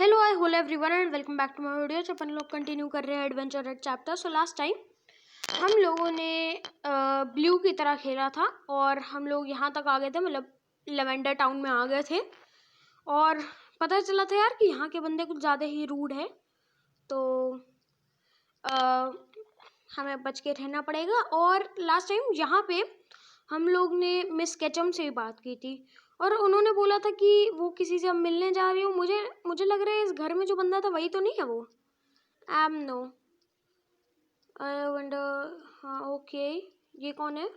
Hello I whole everyone and welcome back to my video. अपन लोग continue कर रहे हैं adventure red chapter. So last time हम लोगों ने ब्लू की तरह खेला था और हम लोग यहाँ तक आ गए थे, मतलब लेवेंडर टाउन में आ गए थे और पता चला था यार कि यहाँ के बंदे कुछ ज़्यादा ही रूड है, तो हमें बच के रहना पड़ेगा। और लास्ट टाइम यहाँ पे हम लोग ने मिस केचम से बात की थी और उन्होंने बोला था कि वो किसी से अब मिलने जा रही हो। मुझे लग रहा है इस घर में जो बंदा था वही तो नहीं है वो। No I wonder. हाँ ओके, ये कौन है?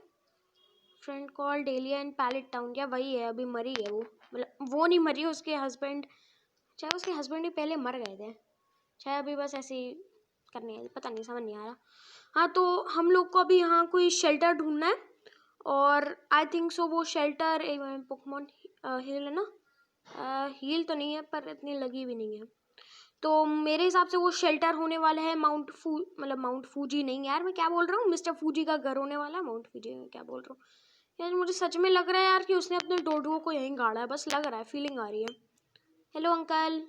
Friend call Delia in Pallet Town. क्या वही है? अभी मरी है वो, मतलब वो नहीं मरी, उसके हस्बैंड, चाहे उसके हस्बैंड भी पहले मर गए थे, चाहे अभी बस ऐसे ही करने है, पता नहीं, समझ नहीं आ रहा। हाँ तो हम लोग को अभी यहाँ कोई शेल्टर ढूंढना है और आई थिंक सो वो शेल्टर पोकेमॉन हील है ना। हील तो नहीं है पर इतनी लगी भी नहीं है, तो मेरे हिसाब से वो शेल्टर होने वाला है माउंट फूजी नहीं यार, मैं क्या बोल रहा हूँ, मिस्टर फूजी का घर होने वाला है। माउंट फूजी क्या बोल रहा हूँ यार, मुझे सच में लग रहा है यार कि उसने अपने डोडुओ को यहीं गाड़ा है, बस लग रहा है, फीलिंग आ रही है। Hello uncle,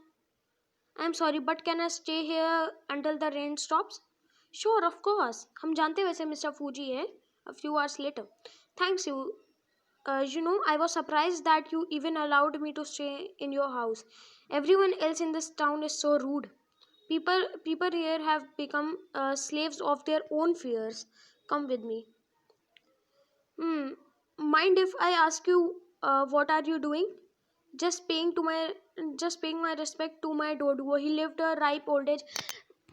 I am sorry but can I stay here until the rain stops? Sure of course. हम जानते हैं वैसे मिस्टर फूजी है। A few hours later, thanks you. You know, I was surprised that you even allowed me to stay in your house. Everyone else in this town is so rude. People here have become slaves of their own fears. Come with me. Hmm. Mind if I ask you what are you doing? Just paying to my just paying my respect to my Doduo. He lived a ripe old age.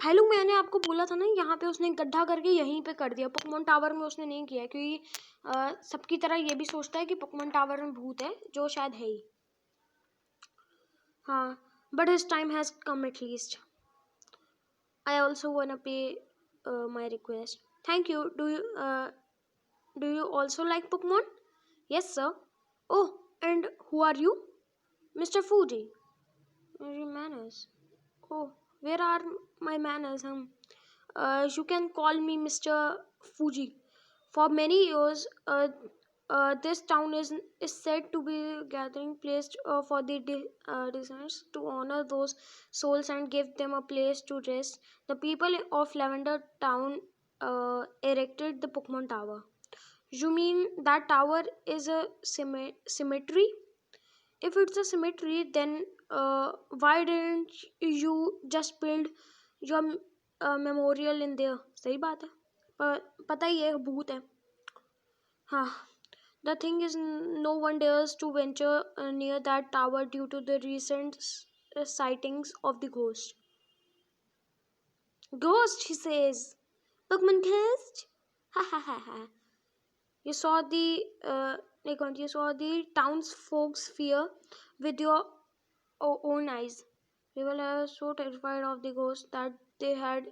भाई लोग, मैंने आपको बोला था ना, यहाँ पे उसने गड्ढा करके यहीं पे कर दिया। पोकेमॉन टावर में उसने नहीं किया क्योंकि सबकी तरह ये भी सोचता है कि पोकेमॉन टावर में भूत है, जो शायद है ही। हाँ, but his time has come at least. I also wanna pay my request. Thank you. Do you also like Pokemon? Yes sir. Oh, and who are you? Mister Fuji. Manners? Oh, where are my manners? You can call me Mr. Fuji. For many years, this town is said to be a gathering place for the descendants to honor those souls and give them a place to rest. The people of Lavender Town erected the Pokemon Tower. You mean that tower is a cemetery? If it's a cemetery, then why didn't you just build your memorial in there? सही बात है, पर पता ही है भूत है। हाँ, the thing is no one dares to venture near that tower due to the recent sightings of the ghost. Ghost, he says. Pokemon ghost? Ha ha ha ha. You saw the townsfolk's fear with your own eyes. People are so terrified of the ghost that they had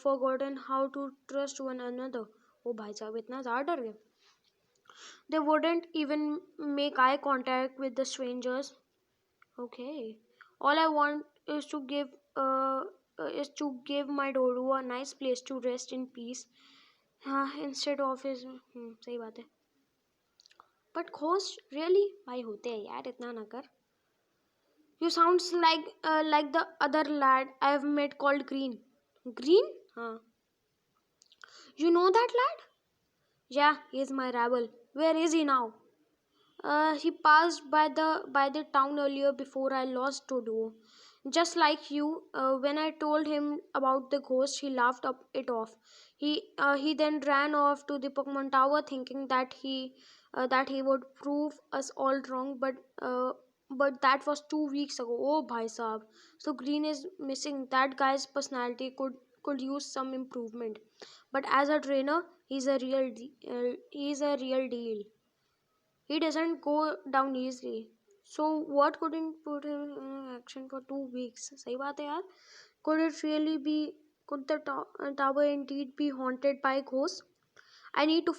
forgotten how to trust one another. Oh भाई साहब, इतना ज़्यादा डर गए, they wouldn't even make eye contact with the strangers. Okay, all I want is to give my Dodo a nice place to rest in peace. हाँ, instead of his सही बात है। But ghost really भाई होते हैं यार, इतना ना कर। You sounds like the other lad I've met called Green. Green? हाँ. You know that lad? Yeah, he's my rival. Where is he now? He passed by the town earlier before I lost Todo. Just like you, when I told him about the ghost, he laughed it off. He then ran off to the Pokemon Tower, thinking that he would prove us all wrong. But that was 2 weeks ago. Oh, bhai sahab. So Green is missing. That guy's personality could use some improvement. But as a trainer, he's a real deal. He doesn't go down easily. So what couldn't put him in action for 2 weeks? सही बात है यार. Could it really be? Could the tower indeed be haunted by ghosts? I need to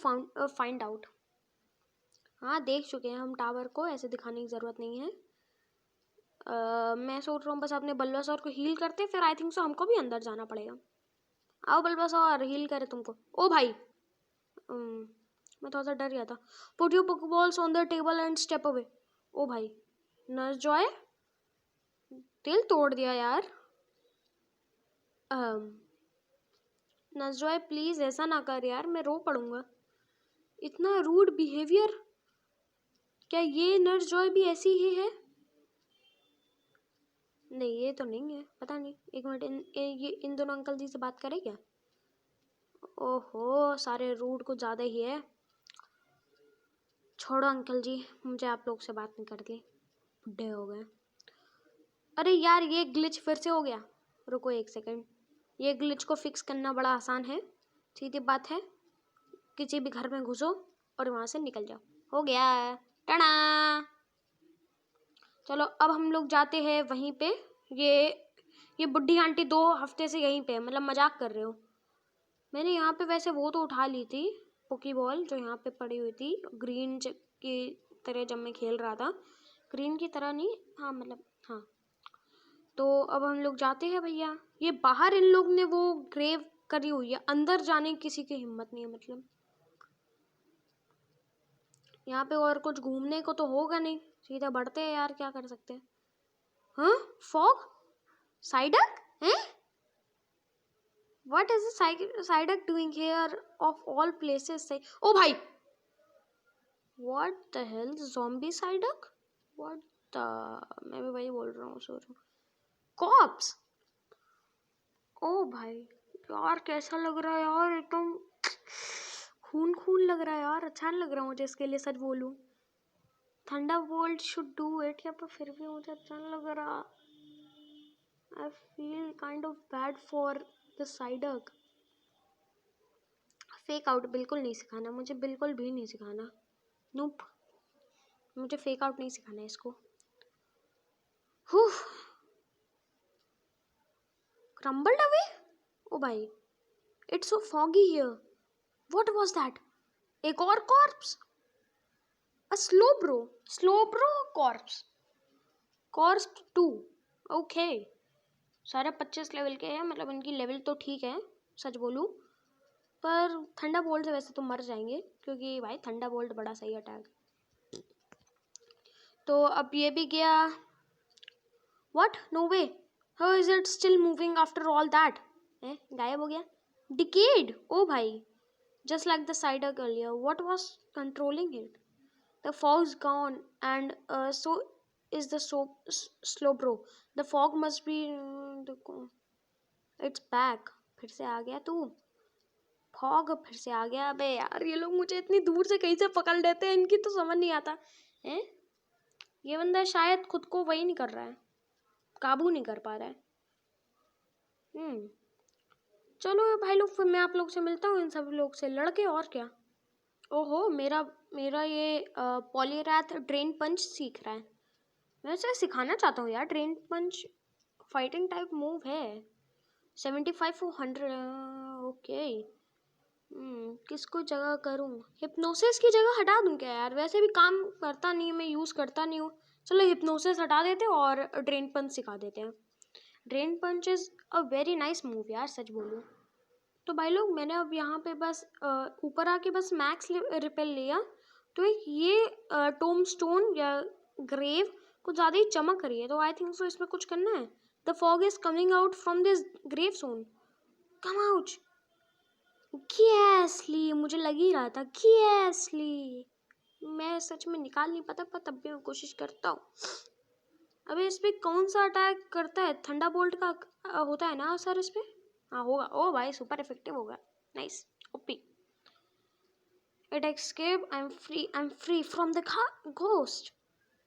find out. हाँ, देख चुके हैं हम tower को, ऐसे दिखाने की ज़रूरत नहीं है। मैं सोच रहा हूँ बस अपने बल्बासौर को हील करते, फिर आई थिंक सो हमको भी अंदर जाना पड़ेगा। आओ बल्बासौर, हील करे तुमको। ओ भाई, मैं थोड़ा सा डर गया था। Put your Pokeballs on the table and step away. ओ भाई, नर्स जॉय, स्टिल तोड़ दिया यार। नजरॉय प्लीज ऐसा ना कर यार, मैं रो पड़ूंगा। इतना रूड बिहेवियर, क्या ये नर्स जॉय भी ऐसी ही है? नहीं ये तो नहीं है, पता नहीं। एक मिनट, ये इन दोनों अंकल जी से बात करें क्या? ओहो सारे रूड कुछ ज़्यादा ही है। छोड़ो अंकल जी, मुझे आप लोग से बात नहीं करती, बुढ़े हो गए। अरे यार ये ग्लिच फिर से हो गया। रुको एक सेकंड, ये ग्लिच को फिक्स करना बड़ा आसान है। सीधी बात है, किसी भी घर में घुसो और वहाँ से निकल जाओ, हो गया। टना। चलो अब हम लोग जाते हैं वहीं पे। ये बुढ़ी आंटी 2 हफ्ते से यहीं पे, मतलब मजाक कर रहे हो? मैंने यहाँ पे वैसे वो तो उठा ली थी, पोकी बॉल जो यहाँ पे पड़ी हुई थी ग्रीन की तरह, जब मैं खेल रहा था। ग्रीन की तरह नहीं, हाँ मतलब हाँ। तो अब हम लोग जाते हैं भैया। ये बाहर इन लोग ने वो ग्रेव करी हुई है, अंदर जाने की किसी की हिम्मत नहीं है। मतलब यहाँ पे और कुछ घूमने को तो होगा नहीं, सीधा बढ़ते हैं यार, क्या कर सकते हैं। हाँ फॉग साइडक हैं? What is the Psyduck doing here of all places? Say, oh भाई, what the hell, zombie Psyduck? What the, मैं भी वही बोल रहा हूँ, सो रहा हूँ। Cops? ओ भाई यार कैसा लग रहा है यार, एकदम खून खून लग रहा है यार, अच्छा नहीं लग रहा मुझे इसके लिए, सच बोलूँ। थंडरबोल्ट शुड डू इट, या पर फिर भी मुझे अच्छा नहीं लग रहा। I feel kind of bad for the Psyduck. Fake out बिल्कुल नहीं सिखाना मुझे, बिल्कुल भी नहीं सिखाना। नूप, मुझे फेक आउट नहीं सिखाना है इसको। Crumbled away? ओ भाई, it's so foggy here. What was that? एक और corpse? A Slowbro corpse. Corpse 2। Okay, सारे 25 लेवल के हैं, मतलब इनकी लेवल तो ठीक है, सच बोलूँ। पर ठंडा बोल्ट से वैसे तो मर जाएंगे, क्योंकि भाई ठंडा बोल्ट बड़ा सही अटैक। तो अब ये भी गया। What? No way. How is it still moving after all that? गायब हो गया? Decayed. Oh भाई. Just like the Psyduck earlier. What was controlling it? The fog's gone, and so is the Slowbro. The fog must be. It's back. फिर से आ गया तू? Fog फिर से आ गया? अबे यार ये लोग मुझे इतनी दूर से कहीं से पकड़ लेते हैं, इनकी तो समझ नहीं आता है। ये बंदा शायद खुद को वही नहीं कर रहा है, काबू नहीं कर पा रहा है। चलो भाई लोग, फिर मैं आप लोग से मिलता हूँ, इन सब लोग से लड़के, और क्या। ओहो मेरा ये पॉलीरैथ ड्रेन पंच सीख रहा है। मैं उसे सिखाना चाहता हूँ यार, ड्रेन पंच फाइटिंग टाइप मूव है। 75 और 100। ओके। किसको जगह करूँ? हिप्नोसिस की जगह हटा दूँ क्या यार? वैसे भी काम करता नहीं, मैं यूज़ करता नहीं हूँ। चलो हिप्नोसिस हटा देते हैं और ड्रेन पंच सिखा देते हैं। Drain punch is a very nice move यार, सच बोलूँ तो। भाई लोग मैंने अब यहाँ पे बस ऊपर आके बस मैक्स रिपेल लिया, तो एक ये टोम स्टोन या ग्रेव कुछ ज़्यादा ही चमक रही है, तो आई थिंक सो इसमें कुछ करना है। The fog is coming out from this grave zone, come out. Gastly, मुझे लग ही रहा था गैसली, मैं सच में निकाल नहीं पाता, पर तब भी मैं कोशिश करता हूँ। अबे इस पे कौन सा अटैक करता है? ठंडा बोल्ट का होता है ना सर इस पे? हाँ होगा। ओ भाई सुपर इफेक्टिव होगा, nice OP. It escape, I am free from the ghost,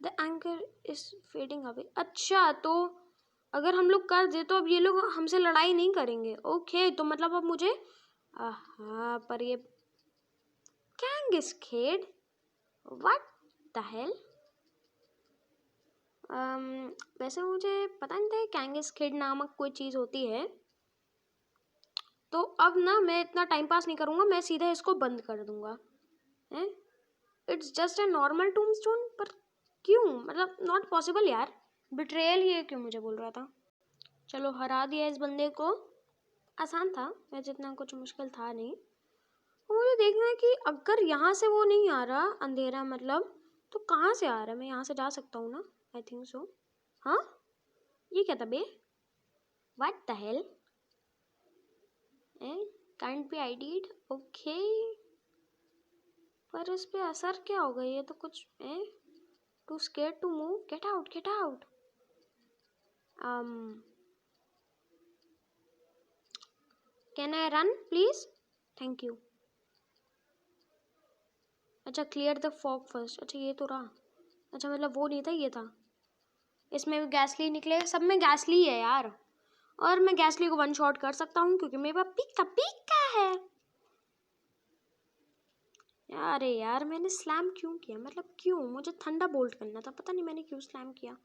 the anchor is fading away. अच्छा तो अगर हम लोग कर दे तो अब ये लोग हमसे लड़ाई नहीं करेंगे। ओके तो मतलब अब मुझे हाँ, पर ये कैंगिस्केड, व्हाट द हेल। वैसे मुझे पता नहीं था कैंगिस्केड नामक कोई चीज़ होती है। तो अब ना मैं इतना टाइम पास नहीं करूँगा, मैं सीधा इसको बंद कर दूँगा। हैं? It's just a normal tombstone, पर क्यों, मतलब नॉट पॉसिबल यार, बिट्रेयल ये क्यों मुझे बोल रहा था। चलो हरा दिया इस बंदे को, आसान था, मैं जितना कुछ मुश्किल था नहीं। मुझे देखना है कि अगर यहाँ से वो नहीं आ रहा अंधेरा, मतलब तो कहाँ से आ रहा है? मैं यहाँ से जा सकता हूँ ना, आई थिंक सो। हाँ ये क्या था बे? What the hell? Can't be indeed. Okay, पर इस पे असर क्या होगा? ये तो कुछ too scare to move, get out get out. Can I run please? Thank you. अच्छा, क्लियर द फॉग फर्स्ट। अच्छा ये तो रहा। अच्छा मतलब वो नहीं था, ये था। इसमें भी गैसली निकले, सब में गैसली है यार। और मैं गैसली को वन शॉट कर सकता हूँ क्योंकि मेरे पास पिका है यार। अरे यार मैंने स्लैम क्यों किया? मतलब क्यों? मुझे थंडर बोल्ट करना था, पता नहीं मैंने क्यों स्लैम किया।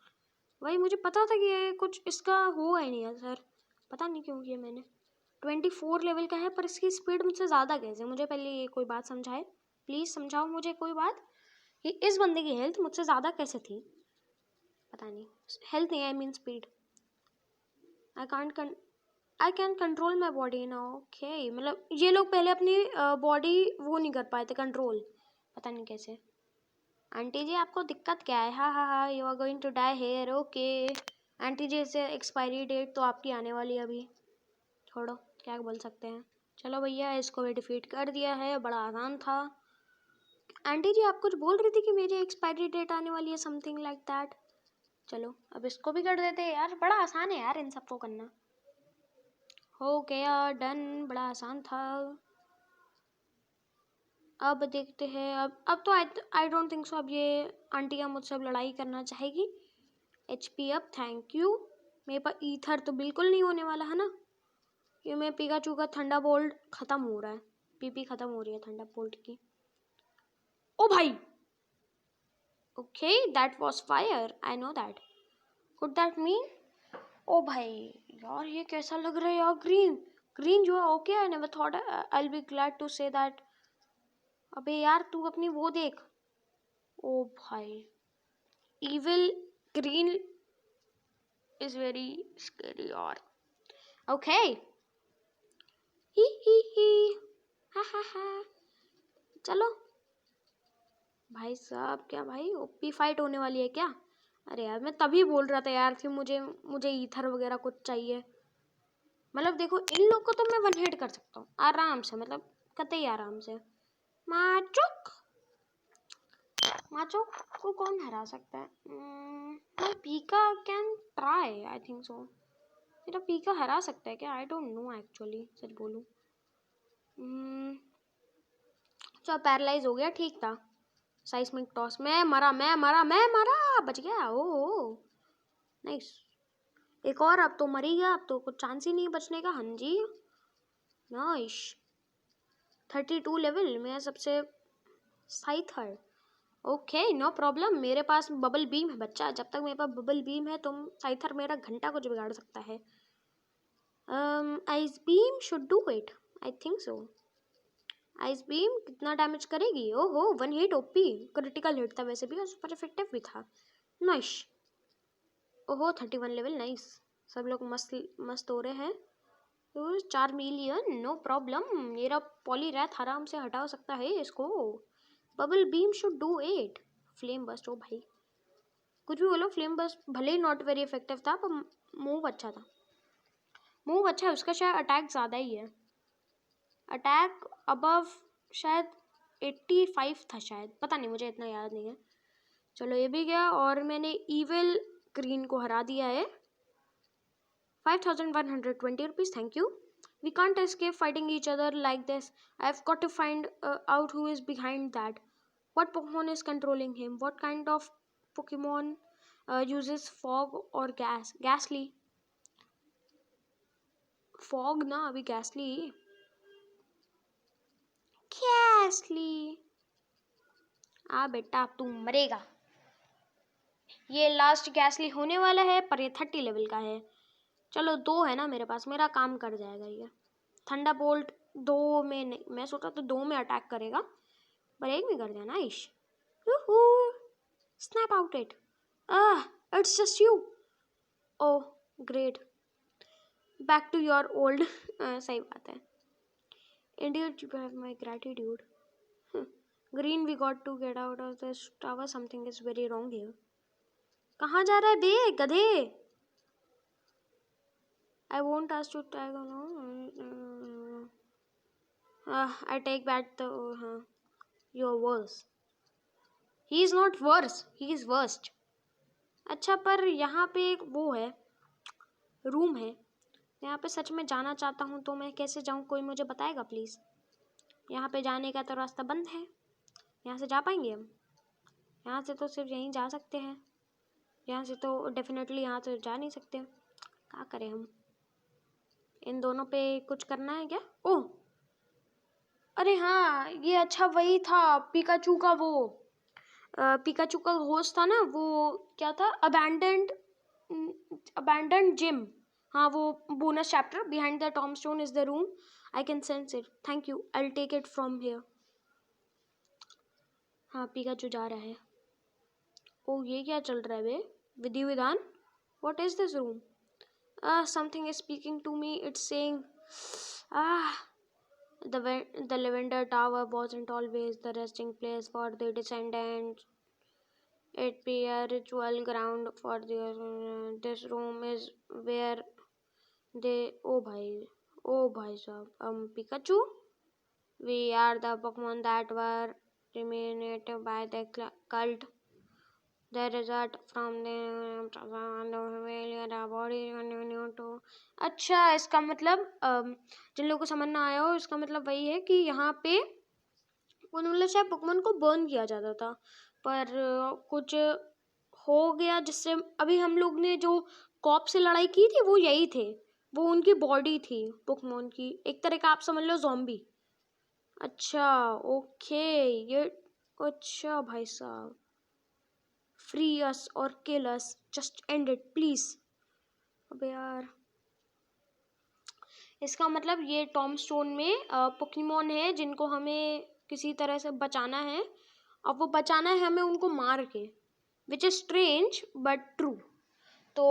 वही मुझे पता था कि ये कुछ इसका होगा ही नहीं है सर, पता नहीं क्यों किया मैंने। 24 लेवल का है पर इसकी स्पीड मुझसे ज़्यादा कैसे? मुझे पहले ये कोई बात समझाए, प्लीज़ समझाओ मुझे कोई बात कि इस बंदे की हेल्थ मुझसे ज़्यादा कैसे थी? पता नहीं, हेल्थ नहीं, I mean speed. I can control my body now. Okay, मतलब ये लोग पहले अपनी बॉडी वो नहीं कर पाए थे कंट्रोल, पता नहीं कैसे। आंटी जी आपको दिक्कत क्या है? हाँ हाँ हाँ, you are going to die here. Okay aunty ji, से एक्सपायरी डेट तो आपकी आने वाली है अभी, छोड़ो क्या बोल सकते हैं। चलो भैया, इसको भी डिफीट कर दिया है, बड़ा आसान था। आंटी जी आप कुछ बोल रही थी कि मेरी एक्सपायरी डेट आने वाली है, समथिंग लाइक दैट। चलो अब इसको भी कर देते हैं यार, बड़ा आसान है यार इन सबको करना। हो गया डन, बड़ा आसान था। अब देखते हैं, अब तो आई डोंट थिंक सो अब ये आंटियाँ मुझसे अब लड़ाई करना चाहेगी। HP up, thank you. मेरे पास ईथर तो बिल्कुल नहीं होने वाला है ना, ये मैं पिकाचू का थंडर बोल्ट खत्म हो रहा है, पीपी खत्म हो रही है थंडर बोल्ट की। ओ भाई, okay that was fire, I know that. Could that mean? ओ भाई यार ये कैसा लग रहा है यार? ग्रीन ग्रीन जो है okay, I never thought I will be glad to say that. अबे यार तू अपनी वो देख। ओ भाई, evil green is very scary यार। ओके ही हा हा हा। चलो भाई साहब, क्या भाई ओपी फाइट होने वाली है क्या? अरे यार मैं तभी बोल रहा था यार कि मुझे मुझे ईथर वगैरह कुछ चाहिए। मतलब देखो इन लोग को तो मैं वन हिट कर सकता हूँ आराम से, मतलब कतई आराम से। माचुक, माचुक को कौन हरा सकता है? पीका कैन ट्राई, आई थिंक सो। मेरा पीका हरा सकता है क्या? आई डोंट नो एक्चुअली, सच बोलूँ। चलो पैरालाइज हो गया, ठीक था। साइस्मिक टॉस, मैं मरा, बच गया। ओ नाइस। एक और, अब तो मर ही गया, अब तो कुछ चांस ही नहीं बचने का। हाँ जी नाइस। 32 लेवल में सबसे साइथर। ओके नो प्रॉब्लम, मेरे पास बबल बीम है बच्चा, जब तक मेरे पास बबल बीम है तुम साइथर मेरा घंटा कुछ बिगाड़ सकता है। Ice beam should do it, I think so. Ice beam कितना डैमेज करेगी? ओहो one hit OP, critical hit था वैसे भी और सुपर इफेक्टिव भी था। नाइस। ओहो 31 लेवल, नाइस। सब लोग मस्त मस्त हो रहे हैं। 4 मिलियन नो प्रॉब्लम, मेरा पॉली रैथ आराम से हटा सकता है इसको। Bubble beam should do it. Flame burst, ओ भाई कुछ भी बोलो, फ्लेम बस्ट भले ही नॉट वेरी इफेक्टिव था पर मूव अच्छा था। मूव अच्छा है उसका, शायद अटैक ज़्यादा ही है। अटैक अबव शायद 85 था शायद, पता नहीं मुझे इतना याद नहीं है। चलो ये भी गया और मैंने ईविल ग्रीन को हरा दिया है। 5120 rupees, thank you. We can't escape fighting each other like this. I've got to find out who is behind that. What Pokemon is controlling him? What kind of Pokemon uses fog or gas? Ghastly. Fog ना, अभी Ghastly. Ghastly. बेटा अब तू मरेगा। ये last गैसली होने वाला है पर ये 30 लेवल का है। चलो 2 है ना मेरे पास, मेरा काम कर जाएगा ये। थंडर बोल्ट 2 में नहीं, मैं सोचा तो 2 में अटैक करेगा पर 1 में कर दिया। Nice. Snap out it. It's just you. Oh great, back to your old. सही बात है। Indeed you have my gratitude. Green we got to get out of this tower, something is very wrong here. कहाँ जा रहा है बे गधे? I won't ask to tag along. I take back the your worse. He is not worse, he is worst. अच्छा, पर यहाँ पे एक वो है, रूम है, यहाँ पे सच में जाना चाहता हूँ तो मैं कैसे जाऊँ? कोई मुझे बताएगा प्लीज़? यहाँ पे जाने का तो रास्ता बंद है, यहाँ से जा पाएंगे हम? यहाँ से तो सिर्फ यहीं जा सकते हैं, यहाँ से तो डेफिनेटली यहाँ तो जा नहीं सकते। क्या करें हम? इन दोनों पे कुछ करना है क्या? ओह, अरे हाँ, ये अच्छा वही था पिकाचू का वो पिकाचू का घोस्ट था ना, वो क्या था? Abandoned gym. हाँ, वो bonus chapter behind the tombstone is the room, I can sense it, thank you, I will take it from here. हाँ, पिकाचू जा रहा है। ओ, ये क्या चल रहा है बे? विधि विधान, what is this room? Something is speaking to me, it's saying the Lavender Tower wasn't always the resting place for the descendants. It be a ritual ground for the this room is where they oh bhai sahab, Pikachu, we are the Pokemon that were terminated by the cult. The result from the body to अच्छा, इसका मतलब जिन लोगों को समझ ना आया हो, इसका मतलब वही है कि यहाँ पे उन्होंने शायद पोकेमॉन को बर्न किया जाता था, पर कुछ हो गया जिससे अभी हम लोग ने जो कॉप से लड़ाई की थी वो यही थे, वो उनकी बॉडी थी पोकेमॉन की, एक तरह का आप समझ लो ज़ॉम्बी। अच्छा ओके, ये अच्छा भाई साहब, फ्री अस और किल अस, जस्ट एंड इट प्लीज। अबे यार, इसका मतलब ये टॉम स्टोन में पोकेमॉन है जिनको हमें किसी तरह से बचाना है। अब वो बचाना है हमें उनको मार के, which is strange but true. तो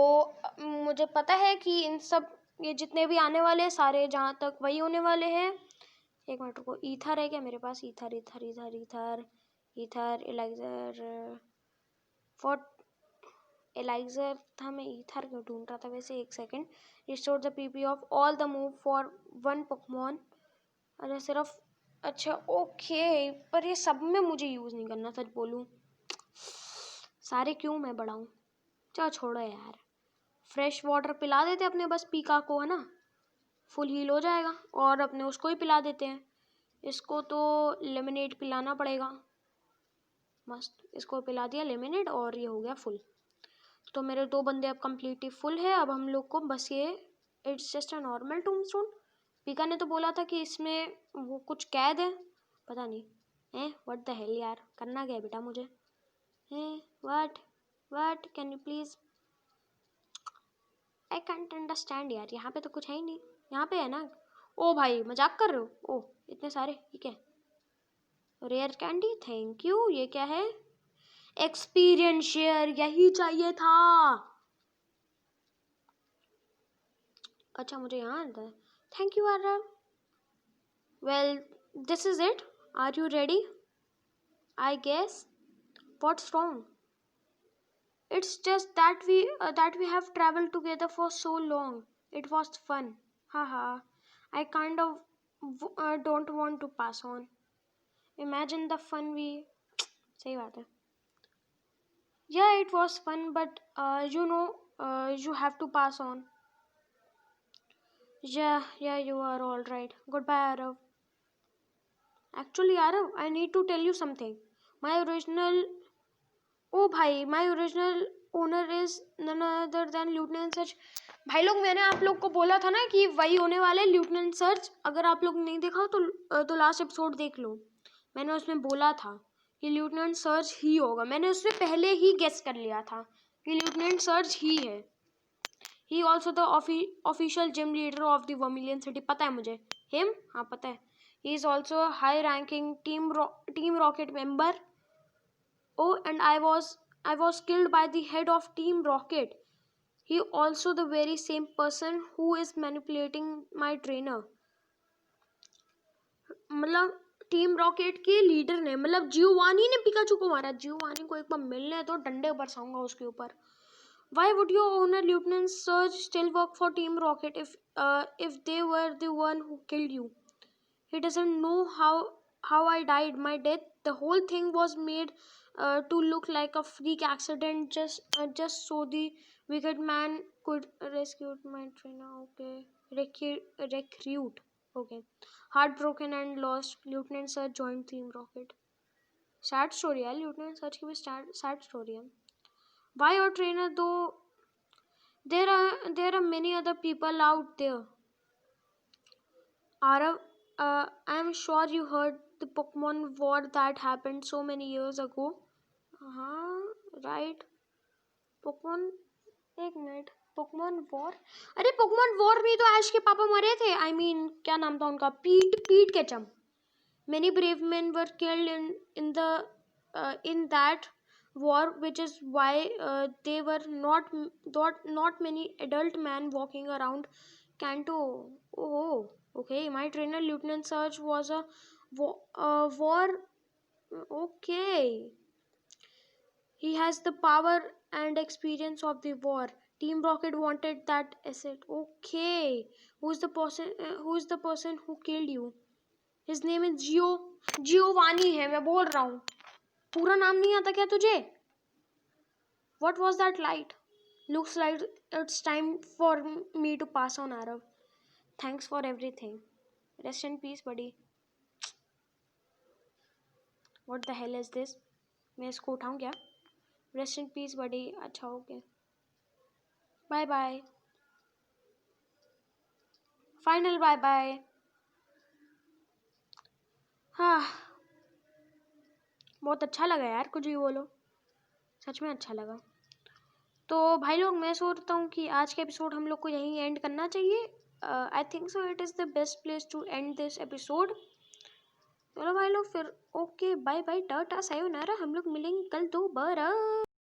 मुझे पता है कि इन सब ये जितने भी आने वाले हैं सारे जहाँ तक वही होने वाले हैं। एक मिनट को, ईथर है क्या मेरे पास? Ether ether ether ether ether elixir for elixir था, मैं ईथर क्यों ढूंढ रहा था वैसे? एक second. Restore the PP of all the move for one Pokemon. अरे सिर्फ, अच्छा ओके, पर ये सब में मुझे यूज़ नहीं करना, सच बोलूँ सारे क्यों मैं बढ़ाऊँ? चलो छोड़ो यार, फ्रेश वाटर पिला देते अपने बस पीका को, है ना, फुल हील हो जाएगा, और अपने उसको ही पिला देते हैं। इसको तो लेमनेड पिलाना पड़ेगा, मस्त, इसको पिला दिया लेमनेड और ये हो गया फुल। तो मेरे 2 बंदे अब कम्प्लीटली फुल है। अब हम लोग को बस ये, it's just a normal tombstone. पीका ने तो बोला था कि इसमें वो कुछ कैद है, पता नहीं है। व्हाट द हेल यार, करना क्या है बेटा मुझे? हैं what can you please, I can't understand यार। यहाँ पे तो कुछ है ही नहीं, यहाँ पे है ना। ओ भाई मजाक कर रहे हो? ओ इतने सारे, ये क्या? Rare candy, thank you. ये क्या है? एक्सपीरियंस शेयर, यही चाहिए था। अच्छा मुझे यहाँ आता है, thank you Aarav. Well this is it, are you ready? I guess. What's wrong? It's just that we have traveled together for so long. It was fun. Haha. I kind of don't want to pass on. Imagine the fun we सही बात है। Yeah, it was fun, but you have to pass on. Yeah, you are all right. Goodbye, Arav. Actually, Arav, I need to tell you something. My original owner is none other than Lieutenant Surge. भाई लोग, मैंने आप लोग को बोला था ना कि वही होने वाले ल्यूटेनेंट सर्ज। अगर आप लोग नहीं देखा तो लास्ट एपिसोड देख लो। मैंने उसमें बोला था कि ल्यूटेनेंट सर्ज ही होगा। मैंने उससे पहले ही गेस कर लिया था कि ल्यूटेनेंट सर्ज ही है। He also the official gym leader of the vermilion city. पता है मुझे हिम, हाँ पता है। He is also high ranking team rocket member. Oh, and I was killed by the head of Team Rocket. He also the very same person who is manipulating my trainer. मतलब team rocket के leader ने, मतलब Giovanni ने Pikachu को मारा। Giovanni को एक बार मिलने तो डंडे बरसाऊंगा उसके ऊपर। Why would your owner, Lieutenant Surge, still work for Team Rocket if they were the one who killed you? He doesn't know how I died. My death, the whole thing was made to look like a freak accident, just so the wicked man could rescue my trainer. Okay, recruit. Okay, heartbroken and lost, Lieutenant Surge joined Team Rocket. Sad story है Lieutenant Surge की भी sad story है. Why your trainer though? There are many other people out there. Arav, I'm sure you heard the Pokemon war that happened so many years ago. हाँ right. Pokemon एक minute Pokemon war. अरे Pokemon war में तो ऐश के पापा मरे थे. I mean क्या नाम था उनका? पीट Ketchum. Many brave men were killed in that war, which is why they were not many adult men walking around Kanto. Oh, okay. My trainer, Lieutenant Surge, was a war. Okay, he has the power and experience of the war. Team Rocket wanted that asset. Okay, who's the person? Who's the person who killed you? His name is Giovanni है. मैं बोल रहा हूँ. पूरा नाम नहीं आता क्या तुझे? What was that light? Looks like it's time for me to pass on, Arav. Thanks for everything. Rest in peace, buddy. What the hell is this? मैं इसको उठाऊँ क्या? Rest in peace, buddy. अच्छा okay. Bye bye. Final bye bye. हाँ, बहुत अच्छा लगा यार. कुछ भी बोलो, सच में अच्छा लगा. तो भाई लोग, मैं सोचता हूँ कि आज का एपिसोड हम लोग को यहीं एंड करना चाहिए. I think so it is the best place to end this episode. चलो भाई लोग फिर ओके बाय बाय टाटा सायोनारा. हम लोग मिलेंगे कल दोबारा.